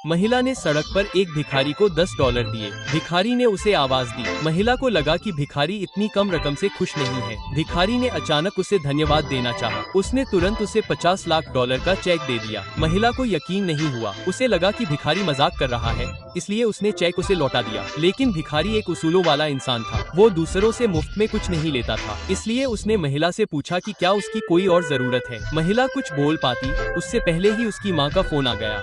महिला ने सड़क पर एक भिखारी को $10 दिए। भिखारी ने उसे आवाज दी। महिला को लगा कि भिखारी इतनी कम रकम से खुश नहीं है। भिखारी ने अचानक उसे धन्यवाद देना चाहा। उसने तुरंत उसे $50 लाख का चेक दे दिया। महिला को यकीन नहीं हुआ। उसे लगा कि भिखारी मजाक कर रहा है, इसलिए उसने चेक उसे लौटा दिया। लेकिन भिखारी एक उसूलों वाला इंसान था। वो दूसरों से मुफ्त में कुछ नहीं लेता था। इसलिए उसने महिला से पूछा कि क्या उसकी कोई और जरूरत है। महिला कुछ बोल पाती उससे पहले ही उसकी माँ का फोन आ गया।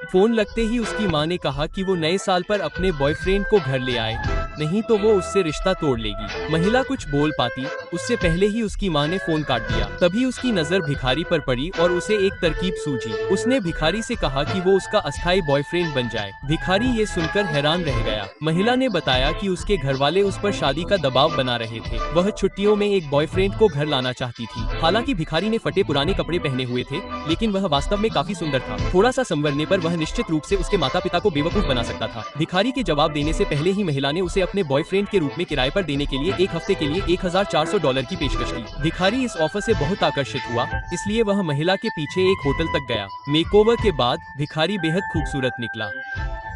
फोन लगते ही उसकी माँ ने कहा कि वो नए साल पर अपने बॉयफ्रेंड को घर ले आए, नहीं तो वो उससे रिश्ता तोड़ लेगी। महिला कुछ बोल पाती उससे पहले ही उसकी माँ ने फोन काट दिया। तभी उसकी नजर भिखारी पर पड़ी और उसे एक तरकीब सूझी। उसने भिखारी से कहा कि वो उसका अस्थायी बॉयफ्रेंड बन जाए। भिखारी ये सुनकर हैरान रह गया। महिला ने बताया कि उसके घर वाले उस पर शादी का दबाव बना रहे थे। वह छुट्टियों में एक बॉयफ्रेंड को घर लाना चाहती थी। हालांकि भिखारी ने फटे पुराने कपड़े पहने हुए थे, लेकिन वह वास्तव में काफी सुंदर था। थोड़ा सा संवरने पर वह निश्चित रूप से उसके माता पिता को बेवकूफ बना सकता था। भिखारी के जवाब देने से पहले ही महिला ने उसे अपने बॉयफ्रेंड के रूप में किराए पर देने के लिए एक हफ्ते के लिए $1400 की पेशकश की। भिखारी इस ऑफर से बहुत आकर्षित हुआ, इसलिए वह महिला के पीछे एक होटल तक गया। मेकओवर के बाद भिखारी बेहद खूबसूरत निकला।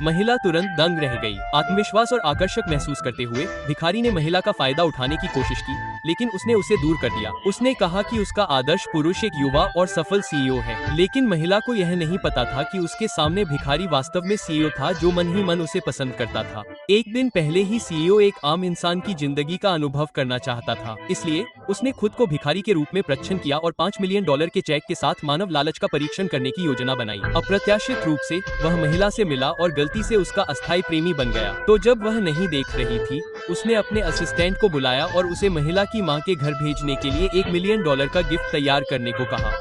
महिला तुरंत दंग रह गई। आत्मविश्वास और आकर्षक महसूस करते हुए भिखारी ने महिला का फायदा उठाने की कोशिश की, लेकिन उसने उसे दूर कर दिया। उसने कहा कि उसका आदर्श पुरुष एक युवा और सफल सीईओ है, लेकिन महिला को यह नहीं पता था कि उसके सामने भिखारी वास्तव में सीईओ था जो मन ही मन उसे पसंद करता था। एक दिन पहले ही सीईओ एक आम इंसान की जिंदगी का अनुभव करना चाहता था, इसलिए उसने खुद को भिखारी के रूप में प्रच्छन्न किया और $5 मिलियन के चेक के साथ मानव लालच का परीक्षण करने की योजना बनाई। अप्रत्याशित रूप से वह महिला से मिला और गलती से उसका अस्थायी प्रेमी बन गया। तो जब वह नहीं देख रही थी, उसने अपने असिस्टेंट को बुलाया और उसे महिला की मां के घर भेजने के लिए $1 मिलियन का गिफ्ट तैयार करने को कहा।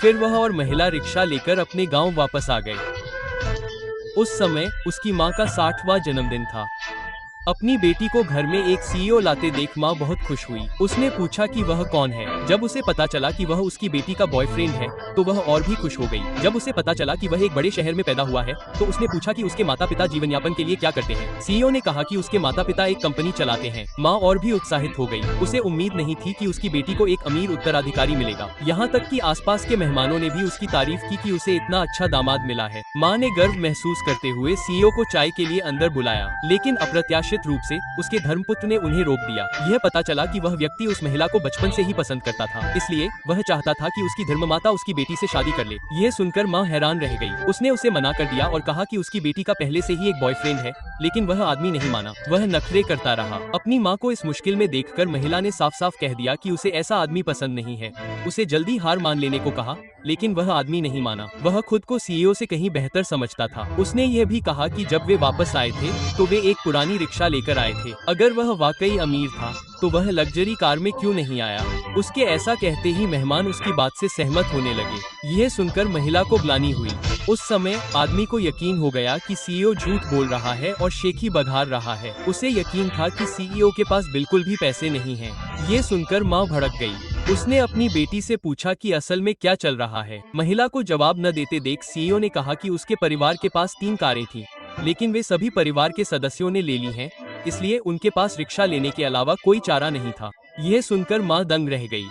फिर वह और महिला रिक्शा लेकर अपने गांव वापस आ गए। उस समय उसकी मां का 60वां जन्मदिन था। अपनी बेटी को घर में एक सीईओ लाते देख माँ बहुत खुश हुई। उसने पूछा कि वह कौन है। जब उसे पता चला कि वह उसकी बेटी का बॉयफ्रेंड है, तो वह और भी खुश हो गई। जब उसे पता चला कि वह एक बड़े शहर में पैदा हुआ है, तो उसने पूछा कि उसके माता पिता जीवन यापन के लिए क्या करते हैं। सीईओ ने कहा कि उसके माता पिता एक कंपनी चलाते हैं। माँ और भी उत्साहित हो गई। उसे उम्मीद नहीं थी कि उसकी बेटी को एक अमीर उत्तराधिकारी मिलेगा। यहाँ तक कि आसपास के मेहमानों ने भी उसकी तारीफ की कि उसे इतना अच्छा दामाद मिला है। माँ ने गर्व महसूस करते हुए सीईओ को चाय के लिए अंदर बुलाया, लेकिन अप्रत्याशित रूप से उसके धर्मपुत्र ने उन्हें रोक दिया। यह पता चला कि वह व्यक्ति उस महिला को बचपन से ही पसंद करता था, इसलिए वह चाहता था कि उसकी धर्ममाता उसकी बेटी से शादी कर ले। यह सुनकर माँ हैरान रह गई। उसने उसे मना कर दिया और कहा कि उसकी बेटी का पहले से ही एक बॉयफ्रेंड है, लेकिन वह आदमी नहीं माना। वह नखरे करता रहा। अपनी माँ को इस मुश्किल में देखकर महिला ने साफ साफ कह दिया कि उसे ऐसा आदमी पसंद नहीं है। उसे जल्दी हार मान लेने को कहा, लेकिन वह आदमी नहीं माना। वह खुद को सीईओ से कहीं बेहतर समझता था। उसने यह भी कहा कि जब वे वापस आए थे, तो वे एक पुरानी रिक्शा लेकर आए थे। अगर वह वाकई अमीर था, तो वह लग्जरी कार में क्यों नहीं आया। उसके ऐसा कहते ही मेहमान उसकी बात से सहमत होने लगे। यह सुनकर महिला को ग्लानि हुई। उस समय आदमी को यकीन हो गया कि सीईओ झूठ बोल रहा है और शेखी बघार रहा है। उसे यकीन था कि सीईओ के पास बिल्कुल भी पैसे नहीं हैं। ये सुनकर माँ भड़क गई। उसने अपनी बेटी से पूछा कि असल में क्या चल रहा है। महिला को जवाब न देते देख सीईओ ने कहा कि उसके परिवार के पास 3 कारें थीं, लेकिन वे सभी परिवार के सदस्यों ने ले ली हैं, इसलिए उनके पास रिक्शा लेने के अलावा कोई चारा नहीं था। यह सुनकर माँ दंग रह गई।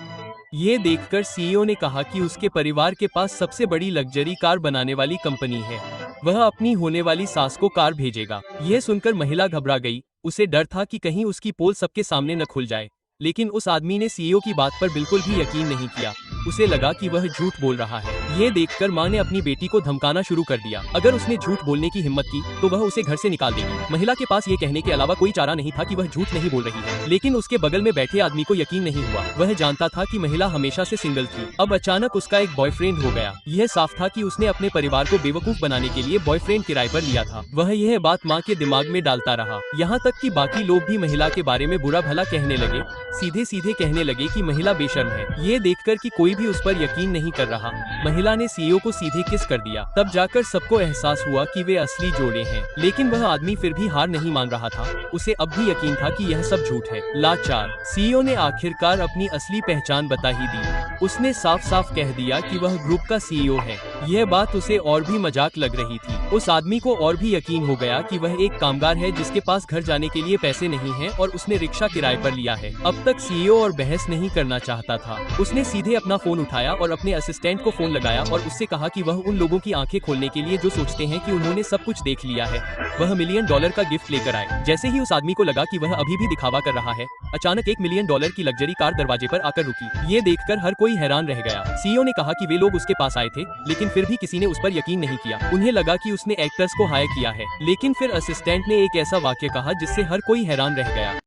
ये देखकर सीईओ ने कहा कि उसके परिवार के पास सबसे बड़ी लग्जरी कार बनाने वाली कंपनी है। वह अपनी होने वाली सास को कार भेजेगा। यह सुनकर महिला घबरा गई। उसे डर था कि कहीं उसकी पोल सबके सामने न खुल जाए, लेकिन उस आदमी ने सीईओ की बात पर बिल्कुल भी यकीन नहीं किया। उसे लगा कि वह झूठ बोल रहा है। ये देखकर माँ ने अपनी बेटी को धमकाना शुरू कर दिया। अगर उसने झूठ बोलने की हिम्मत की, तो वह उसे घर से निकाल देगी। महिला के पास ये कहने के अलावा कोई चारा नहीं था कि वह झूठ नहीं बोल रही है, लेकिन उसके बगल में बैठे आदमी को यकीन नहीं हुआ। वह जानता था कि महिला हमेशा से सिंगल थी। अब अचानक उसका एक बॉयफ्रेंड हो गया। यह साफ था कि उसने अपने परिवार को बेवकूफ बनाने के लिए बॉयफ्रेंड किराए पर लिया था। वह यह बात माँ के दिमाग में डालता रहा। यहाँ तक कि बाकी लोग भी महिला के बारे में बुरा भला कहने लगे। सीधे सीधे कहने लगे कि महिला बेशर्म है। ये देखकर कि कोई भी उस पर यकीन नहीं कर रहा, महिला ने सीईओ को सीधे किस कर दिया। तब जाकर सबको एहसास हुआ कि वे असली जोड़े हैं। लेकिन वह आदमी फिर भी हार नहीं मान रहा था। उसे अब भी यकीन था कि यह सब झूठ है। लाचार सीईओ ने आखिरकार अपनी असली पहचान बता ही दी। उसने साफ साफ कह दिया कि वह ग्रुप का सीईओ है। यह बात उसे और भी मजाक लग रही थी। उस आदमी को और भी यकीन हो गया कि वह एक कामगार है जिसके पास घर जाने के लिए पैसे नहीं हैं और उसने रिक्शा किराए पर लिया है। अब तक सीईओ और बहस नहीं करना चाहता था। उसने सीधे अपना फोन उठाया और अपने असिस्टेंट को फोन लगाया और उससे कहा कि वह उन लोगों की आंखें खोलने के लिए जो सोचते हैं कि उन्होंने सब कुछ देख लिया है, वह $1 मिलियन का गिफ्ट लेकर आए। जैसे ही उस आदमी को लगा कि वह अभी भी दिखावा कर रहा है, अचानक $1 मिलियन की लग्जरी कार दरवाजे पर आकर रुकी। ये देखकर हर कोई हैरान रह गया। सीईओ ने कहा कि वे लोग उसके पास आए थे, लेकिन फिर भी किसी ने उस पर यकीन नहीं किया। उन्हें लगा कि उसने एक्टर्स को हायर किया है। लेकिन फिर असिस्टेंट ने एक ऐसा वाक्य कहा जिससे हर कोई हैरान रह गया।